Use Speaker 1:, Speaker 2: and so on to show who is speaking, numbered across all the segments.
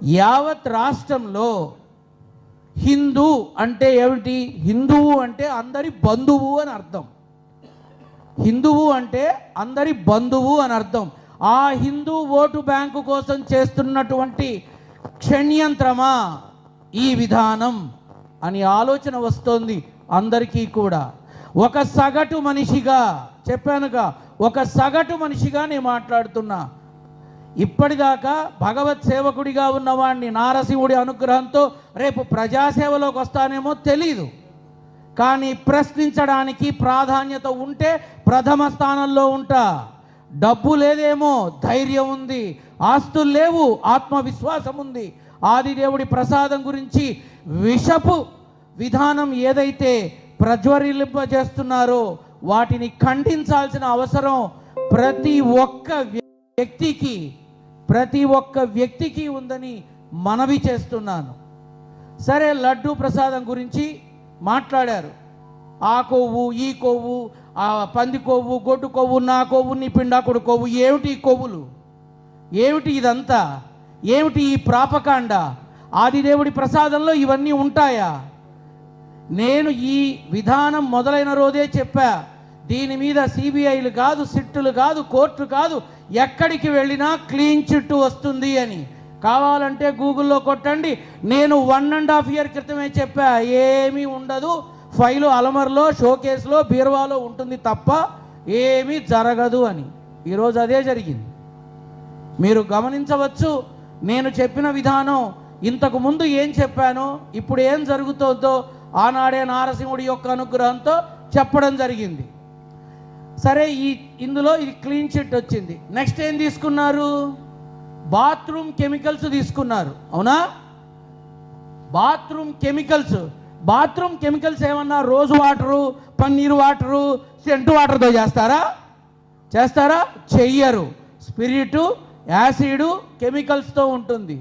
Speaker 1: యావత్ రాష్ట్రంలో హిందూ అంటే ఏమిటి? హిందువు అంటే అందరి బంధువు అని అర్థం. హిందువు అంటే అందరి బంధువు అని అర్థం. ఆ హిందూ ఓటు బ్యాంకు కోసం చేస్తున్నటువంటి క్షణ్యంత్రమా ఈ విధానం అని ఆలోచన వస్తోంది అందరికీ కూడా. ఒక సగటు మనిషిగా చెప్పానుగా, ఒక సగటు మనిషిగా నేను మాట్లాడుతున్నా. ఇప్పటిదాకా భగవత్ సేవకుడిగా ఉన్నవాడిని నారసింహుడి అనుగ్రహంతో రేపు ప్రజాసేవలోకి వస్తానేమో తెలీదు, కానీ ప్రశ్నించడానికి ప్రాధాన్యత ఉంటే ప్రథమ స్థానంలో ఉంటా. డబ్బు లేదేమో, ధైర్యం ఉంది. ఆస్తులు లేవు, ఆత్మవిశ్వాసం ఉంది. ఆదిదేవుడి ప్రసాదం గురించి విషపు విధానం ఏదైతే ప్రజ్వరిల్లింపజేస్తున్నారో వాటిని ఖండించాల్సిన అవసరం ప్రతి ఒక్క వ్యక్తికి ఉందని మనవి చేస్తున్నాను. సరే, లడ్డూ ప్రసాదం గురించి మాట్లాడారు. ఆ కొవ్వు, ఈ కొవ్వు, ఆ పంది కొవ్వు, గొడ్డు కొవ్వు, నా కొవ్వు, నీ పిండాకుడు కొవ్వు. ఏమిటి కొవ్వులు? ఏమిటి ఇదంతా? ఏమిటి ఈ ప్రాపకాండ? ఆదిదేవుడి ప్రసాదంలో ఇవన్నీ ఉంటాయా? నేను ఈ విధానం మొదలైన రోజే చెప్పా, దీని మీద సిబిఐలు కాదు, సిట్టులు కాదు, కోర్టు కాదు, ఎక్కడికి వెళ్ళినా క్లీన్ చిట్ వస్తుంది అని. కావాలంటే గూగుల్లో కొట్టండి. నేను 1.5 year క్రితమే చెప్పా, ఏమీ ఉండదు, ఫైలు అలమర్లో, షోకేస్లో, బీరువాలో ఉంటుంది తప్ప ఏమీ జరగదు అని. ఈరోజు అదే జరిగింది. మీరు గమనించవచ్చు, నేను చెప్పిన విధానం ఇంతకు ముందు ఏం చెప్పానో ఇప్పుడు ఏం జరుగుతుందో ఆనాడే నారసింహుడి యొక్క అనుగ్రహంతో చెప్పడం జరిగింది. సరే, ఇందులో ఇది క్లీన్ చిట్ వచ్చింది. నెక్స్ట్ ఏం తీసుకున్నారు? బాత్రూమ్ కెమికల్స్ తీసుకున్నారు. అవునా? బాత్రూమ్ కెమికల్స్ ఏమన్నా రోజు వాటరు, పన్నీరు వాటరు, సెంటు వాటర్తో చేస్తారా? చెయ్యరు. స్పిరిటు, యాసిడ్, కెమికల్స్తో ఉంటుంది.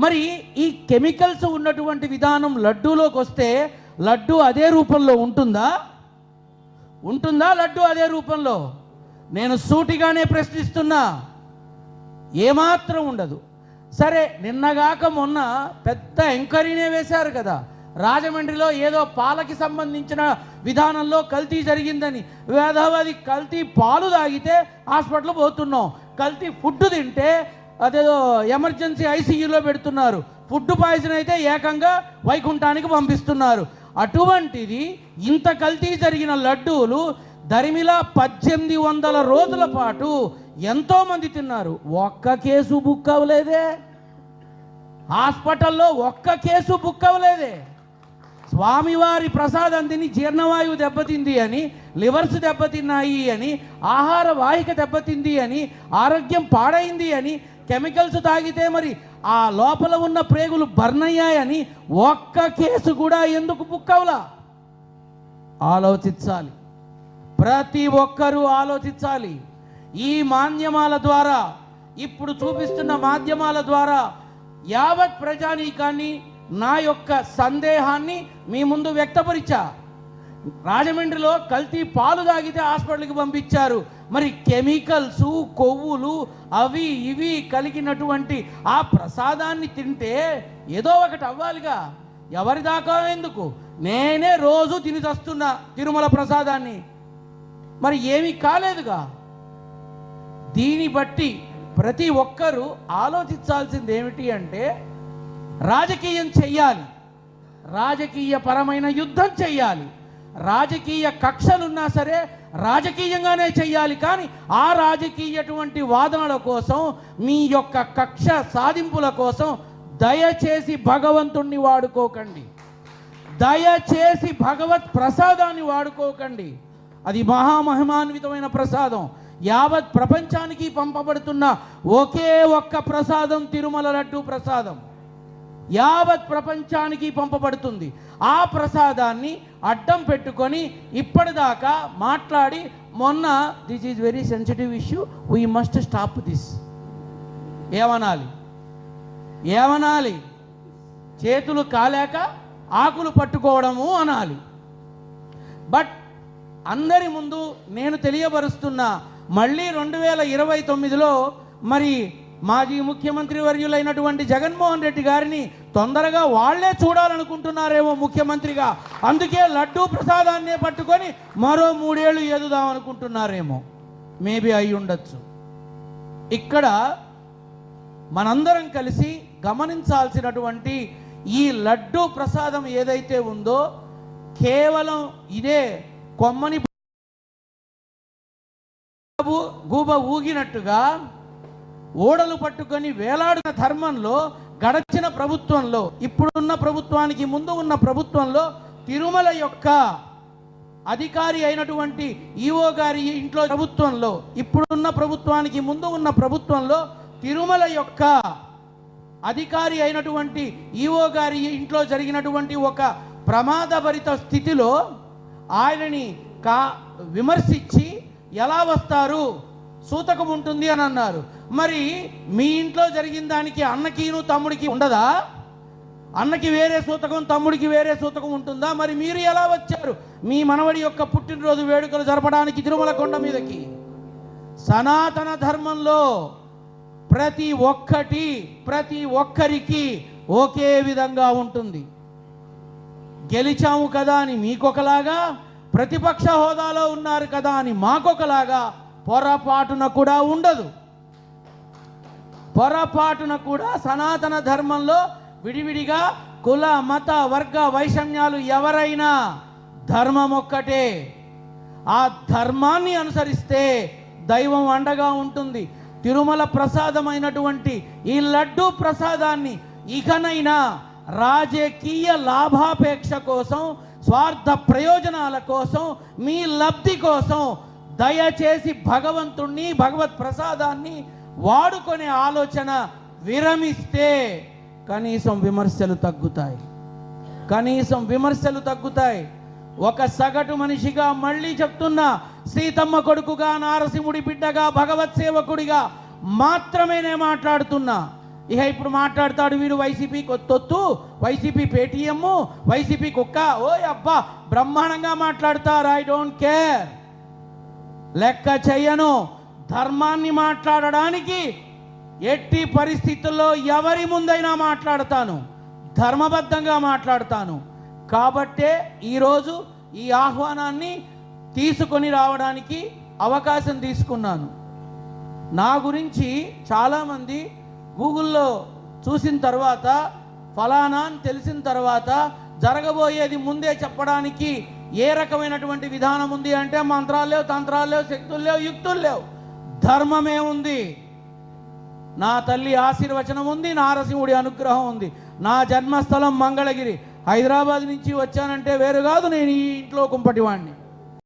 Speaker 1: మరి ఈ కెమికల్స్ ఉన్నటువంటి విధానం లడ్డూలోకి వస్తే లడ్డూ అదే రూపంలో ఉంటుందా? లడ్డూ అదే రూపంలో? నేను సూటిగానే ప్రశ్నిస్తున్నా. ఏమాత్రం ఉండదు. సరే, నిన్నగాక మొన్న పెద్ద ఎంక్వైరీనే వేశారు కదా, రాజమండ్రిలో ఏదో పాలకి సంబంధించిన విధానంలో కల్తీ జరిగిందని. వేదవది కల్తీ పాలు తాగితే హాస్పిటల్ పోతున్నాం, కల్తీ ఫుడ్ తింటే అదేదో ఎమర్జెన్సీ ఐసీయూలో పెడుతున్నారు, ఫుడ్ పాయిజన్ అయితే ఏకంగా వైకుంఠానికి పంపిస్తున్నారు. అటువంటిది ఇంత కల్తీ జరిగిన లడ్డూలు దరిమిలా 1800 రోజుల పాటు ఎంతోమంది తిన్నారు. ఒక్క కేసు బుక్ అవ్వలేదే. హాస్పిటల్లో ఒక్క కేసు బుక్ అవ్వలేదే. స్వామివారి ప్రసాదం తిని జీర్ణవాయువు దెబ్బతింది అని, లివర్స్ దెబ్బతిన్నాయి అని, ఆహార వాహిక దెబ్బతింది అని, ఆరోగ్యం పాడైంది అని, కెమికల్స్ తాగితే మరి ఆ లోపల ఉన్న ప్రేగులు బర్న్ అయ్యాయని ఒక్క కేసు కూడా ఎందుకు బుక్ అవ్వలా? ఆలోచించాలి. ప్రతి ఒక్కరూ ఆలోచించాలి. ఈ మాధ్యమాల ద్వారా, ఇప్పుడు చూపిస్తున్న మాధ్యమాల ద్వారా యావత్ ప్రజానీకాన్ని నా యొక్క సందేహాన్ని మీ ముందు వ్యక్తపరిచా. రాజమండ్రిలో కల్తీ పాలు తాగితే హాస్పిటల్కి పంపించారు. మరి కెమికల్స్, కొవ్వులు అవి ఇవి కలిగినటువంటి ఆ ప్రసాదాన్ని తింటే ఏదో ఒకటి అవ్వాలిగా. ఎవరి దాకా ఎందుకు? నేనే రోజు తిని చస్తున్నా తిరుమల ప్రసాదాన్ని, మరి ఏమీ కాలేదుగా. దీన్ని బట్టి ప్రతి ఒక్కరూ ఆలోచించాల్సింది ఏమిటి అంటే, రాజకీయం చెయ్యాలి, రాజకీయపరమైన యుద్ధం చెయ్యాలి. రాజకీయ కక్షలున్నా సరే రాజకీయంగానే చెయ్యాలి. కానీ ఆ రాజకీయటువంటి వాదనల కోసం, మీ యొక్క కక్ష సాధింపుల కోసం దయచేసి భగవంతుణ్ణి వాడుకోకండి. దయచేసి భగవత్ ప్రసాదాన్ని వాడుకోకండి. అది మహామహిమాన్వితమైన ప్రసాదం. యావత్ ప్రపంచానికి పంపబడుతున్న ఒకే ఒక్క ప్రసాదం తిరుమల లడ్డూ ప్రసాదం. యావత్ ప్రపంచానికి పంపబడుతుంది. ఆ ప్రసాదాన్ని అడ్డం పెట్టుకొని ఇప్పటిదాకా మాట్లాడి మొన్న this is very sensitive issue, we must stop this ఏమనాలి? చేతులు కాలేక ఆకులు పట్టుకోవడము అనాలి. బట్ అందరి ముందు నేను తెలియబరుస్తున్నా, మళ్ళీ 2029లో మరి మాజీ ముఖ్యమంత్రి వర్యులైనటువంటి జగన్మోహన్ రెడ్డి గారిని తొందరగా వాళ్లే చూడాలనుకుంటున్నారేమో ముఖ్యమంత్రిగా. అందుకే లడ్డూ ప్రసాదాన్నే పట్టుకొని మరో 3 ఏళ్ళు ఎదుదాం అనుకుంటున్నారేమో. మేబీ అయి ఉండొచ్చు. ఇక్కడ మనందరం కలిసి గమనించాల్సినటువంటి ఈ లడ్డూ ప్రసాదం ఏదైతే ఉందో కేవలం ఇదే కొమ్మని గూబ ఊగినట్టుగా ఓడలు పట్టుకొని వేలాడిన ధర్మంలో గడచిన ప్రభుత్వంలో, ఇప్పుడున్న ప్రభుత్వానికి ముందు ఉన్న ప్రభుత్వంలో తిరుమల యొక్క అధికారి అయినటువంటి ఈఓ గారి ఇంట్లో ప్రభుత్వంలో, ఇప్పుడున్న ప్రభుత్వానికి ముందు ఉన్న ప్రభుత్వంలో తిరుమల యొక్క అధికారి అయినటువంటి ఈఓ గారి ఇంట్లో జరిగినటువంటి ఒక ప్రమాదభరిత స్థితిలో ఆయనని విమర్శించి ఎలా వస్తారు, సూతకం ఉంటుంది అని అన్నారు. మరి మీ ఇంట్లో జరిగిన దానికి అన్నకిను తమ్ముడికి ఉండదా? అన్నకి వేరే సూతకం, తమ్ముడికి వేరే సూతకం ఉంటుందా? మరి మీరు ఎలా వచ్చారు మీ మనవడి యొక్క పుట్టినరోజు వేడుకలు జరపడానికి తిరుమల కొండ మీదకి? సనాతన ధర్మంలో ప్రతి ఒక్కరికి ఒకే విధంగా ఉంటుంది. గెలిచాము కదా అని మీకొకలాగా, ప్రతిపక్ష హోదాలో ఉన్నారు కదా అని మాకొకలాగా పొరపాటున కూడా ఉండదు. పొరపాటున కూడా సనాతన ధర్మంలో విడివిడిగా కుల మత వర్గ వైషమ్యాలు ఎవరైనా ధర్మం ఒక్కటే. ఆ ధర్మాన్ని అనుసరిస్తే దైవం అండగా ఉంటుంది. తిరుమల ప్రసాదమైనటువంటి ఈ లడ్డూ ప్రసాదాన్ని ఇకనైనా రాజకీయ లాభాపేక్ష కోసం, స్వార్థ ప్రయోజనాల కోసం, మీ లబ్ధి కోసం దయచేసి భగవంతుణ్ణి, భగవత్ ప్రసాదాన్ని వాడుకునే ఆలోచన విరమిస్తే కనీసం విమర్శలు తగ్గుతాయి. ఒక సగటు మనిషిగా మళ్ళీ చెప్తున్నా, సీతమ్మ కొడుకుగా, నారసింహుడి బిడ్డగా, భగవత్ సేవకుడిగా మాత్రమే నేను మాట్లాడుతున్నా. ఇక ఇప్పుడు మాట్లాడతాడు వీడు వైసీపీ కొత్తొత్తు, వైసీపీ పేటీఎం, వైసీపీ కుక్క. ఓ అబ్బా, బ్రహ్మాండంగా మాట్లాడతారు. ఐ డోంట్ కేర్, లెక్క చెయ్యను. ధర్మాన్ని మాట్లాడడానికి ఎట్టి పరిస్థితుల్లో ఎవరి ముందైనా మాట్లాడతాను, ధర్మబద్ధంగా మాట్లాడతాను. కాబట్టే ఈరోజు ఈ ఆహ్వానాన్ని తీసుకొని రావడానికి అవకాశం తీసుకున్నాను. నా గురించి చాలామంది గూగుల్లో చూసిన తర్వాత, ఫలానా అని తెలిసిన తర్వాత జరగబోయేది ముందే చెప్పడానికి ఏ రకమైనటువంటి విధానం ఉంది అంటే మంత్రాలు లేవు, తంత్రాలు లేవు, శక్తులు లేవు, యుక్తులు లేవు, ధర్మమే ఉంది. నా తల్లి ఆశీర్వచనం ఉంది, నారసింహుడి అనుగ్రహం ఉంది. నా జన్మస్థలం మంగళగిరి. హైదరాబాద్ నుంచి వచ్చానంటే వేరు కాదు, నేను ఈ ఇంట్లో కుంపటివాడిని.